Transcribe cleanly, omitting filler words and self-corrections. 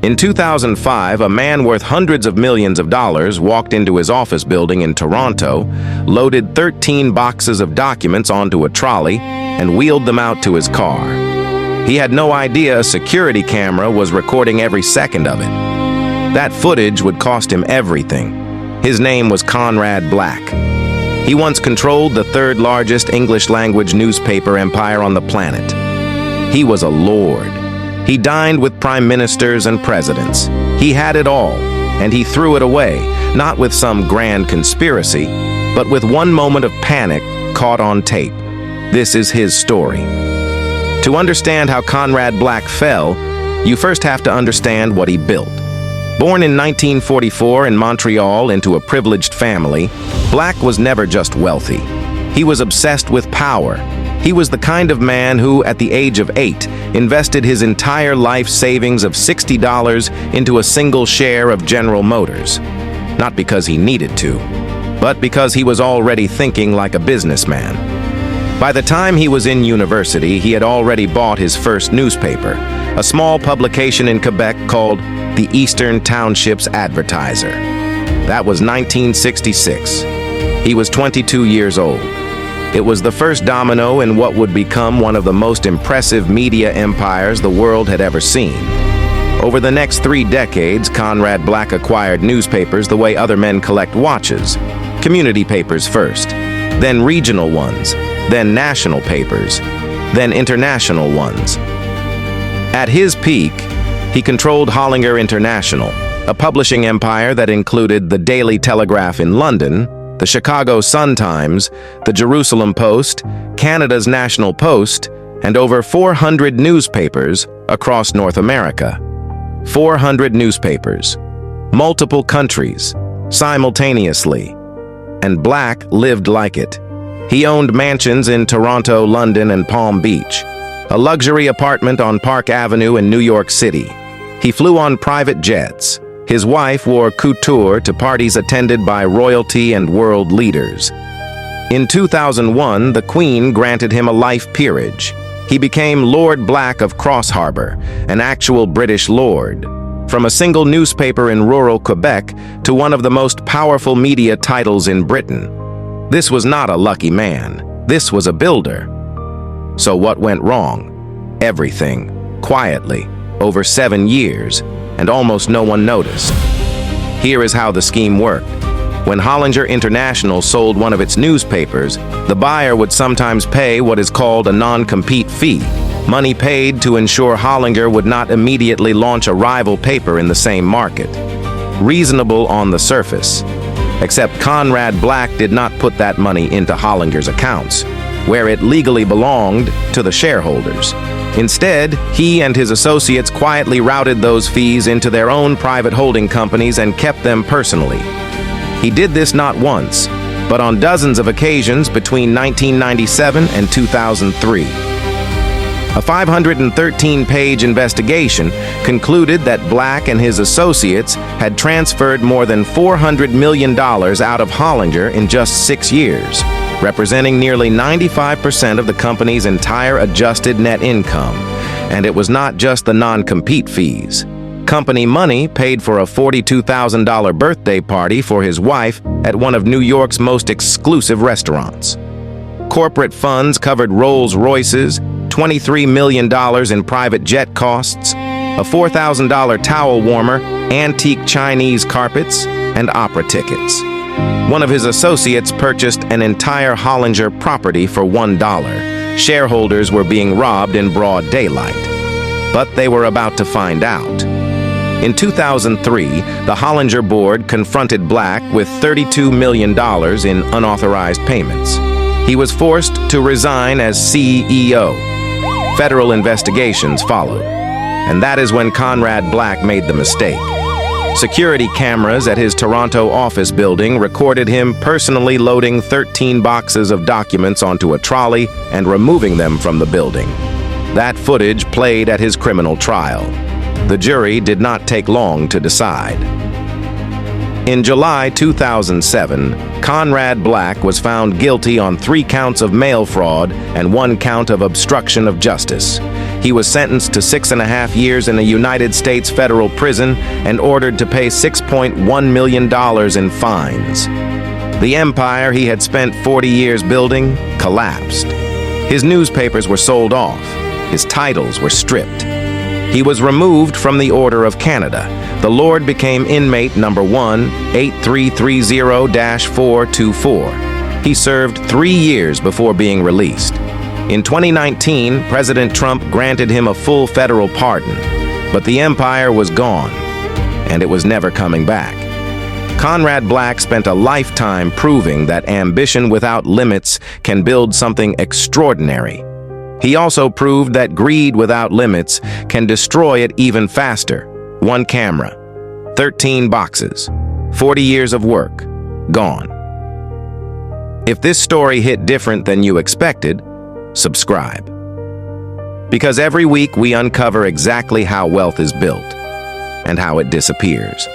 In 2005, a man worth hundreds of millions of dollars walked into his office building in Toronto, loaded 13 boxes of documents onto a trolley, and wheeled them out to his car. He had no idea a security camera was recording every second of it. That footage would cost him everything. His name was Conrad Black. He once controlled the third largest English-language newspaper empire on the planet. He was a lord. He dined with prime ministers and presidents. He had it all, and he threw it away, not with some grand conspiracy, but with one moment of panic caught on tape. This is his story. To understand how Conrad Black fell, you first have to understand what he built. Born in 1944 in Montreal into a privileged family, Black was never just wealthy. He was obsessed with power. He was the kind of man who, at the age of 8, invested his entire life savings of $60 into a single share of General Motors. Not because he needed to, but because he was already thinking like a businessman. By the time he was in university, he had already bought his first newspaper, a small publication in Quebec called the Eastern Townships Advertiser. That was 1966. He was 22 years old. It was the first domino in what would become one of the most impressive media empires the world had ever seen. Over the next 3 decades, Conrad Black acquired newspapers the way other men collect watches. Community papers first, then regional ones, then national papers, then international ones. At his peak, he controlled Hollinger International, a publishing empire that included the Daily Telegraph in London, the Chicago Sun-Times, the Jerusalem Post, Canada's National Post, and over 400 newspapers across North America. 400 newspapers, multiple countries, simultaneously. And Black lived like it. He owned mansions in Toronto, London, and Palm Beach, a luxury apartment on Park Avenue in New York City. He flew on private jets. His wife wore couture to parties attended by royalty and world leaders. In 2001, the Queen granted him a life peerage. He became Lord Black of Cross Harbour, an actual British lord. From a single newspaper in rural Quebec to one of the most powerful media titles in Britain. This was not a lucky man. This was a builder. So what went wrong? Everything, quietly, over 7 years, and almost no one noticed. Here is how the scheme worked. When Hollinger International sold one of its newspapers, the buyer would sometimes pay what is called a non-compete fee, money paid to ensure Hollinger would not immediately launch a rival paper in the same market. Reasonable on the surface. Except Conrad Black did not put that money into Hollinger's accounts, where it legally belonged to the shareholders. Instead, he and his associates quietly routed those fees into their own private holding companies and kept them personally. He did this not once, but on dozens of occasions between 1997 and 2003. A 513-page investigation concluded that Black and his associates had transferred more than $400 million out of Hollinger in just 6 years, representing nearly 95% of the company's entire adjusted net income. And it was not just the non-compete fees. Company money paid for a $42,000 birthday party for his wife at one of New York's most exclusive restaurants. Corporate funds covered Rolls-Royces, $23 million in private jet costs, a $4,000 towel warmer, antique Chinese carpets, and opera tickets. One of his associates purchased an entire Hollinger property for $1. Shareholders were being robbed in broad daylight. But they were about to find out. In 2003, the Hollinger board confronted Black with $32 million in unauthorized payments. He was forced to resign as CEO. Federal investigations followed. And that is when Conrad Black made the mistake. Security cameras at his Toronto office building recorded him personally loading 13 boxes of documents onto a trolley and removing them from the building. That footage played at his criminal trial. The jury did not take long to decide. In July 2007, Conrad Black was found guilty on 3 counts of mail fraud and 1 count of obstruction of justice. He was sentenced to 6.5 years in a United States federal prison and ordered to pay $6.1 million in fines. The empire he had spent 40 years building collapsed. His newspapers were sold off. His titles were stripped. He was removed from the Order of Canada. The Lord became inmate number 18330-424. He served 3 years before being released. In 2019, President Trump granted him a full federal pardon, but the empire was gone, and it was never coming back. Conrad Black spent a lifetime proving that ambition without limits can build something extraordinary. He also proved that greed without limits can destroy it even faster. 1 camera, 13 boxes, 40 years of work, gone. If this story hit different than you expected, subscribe. Because every week we uncover exactly how wealth is built and how it disappears.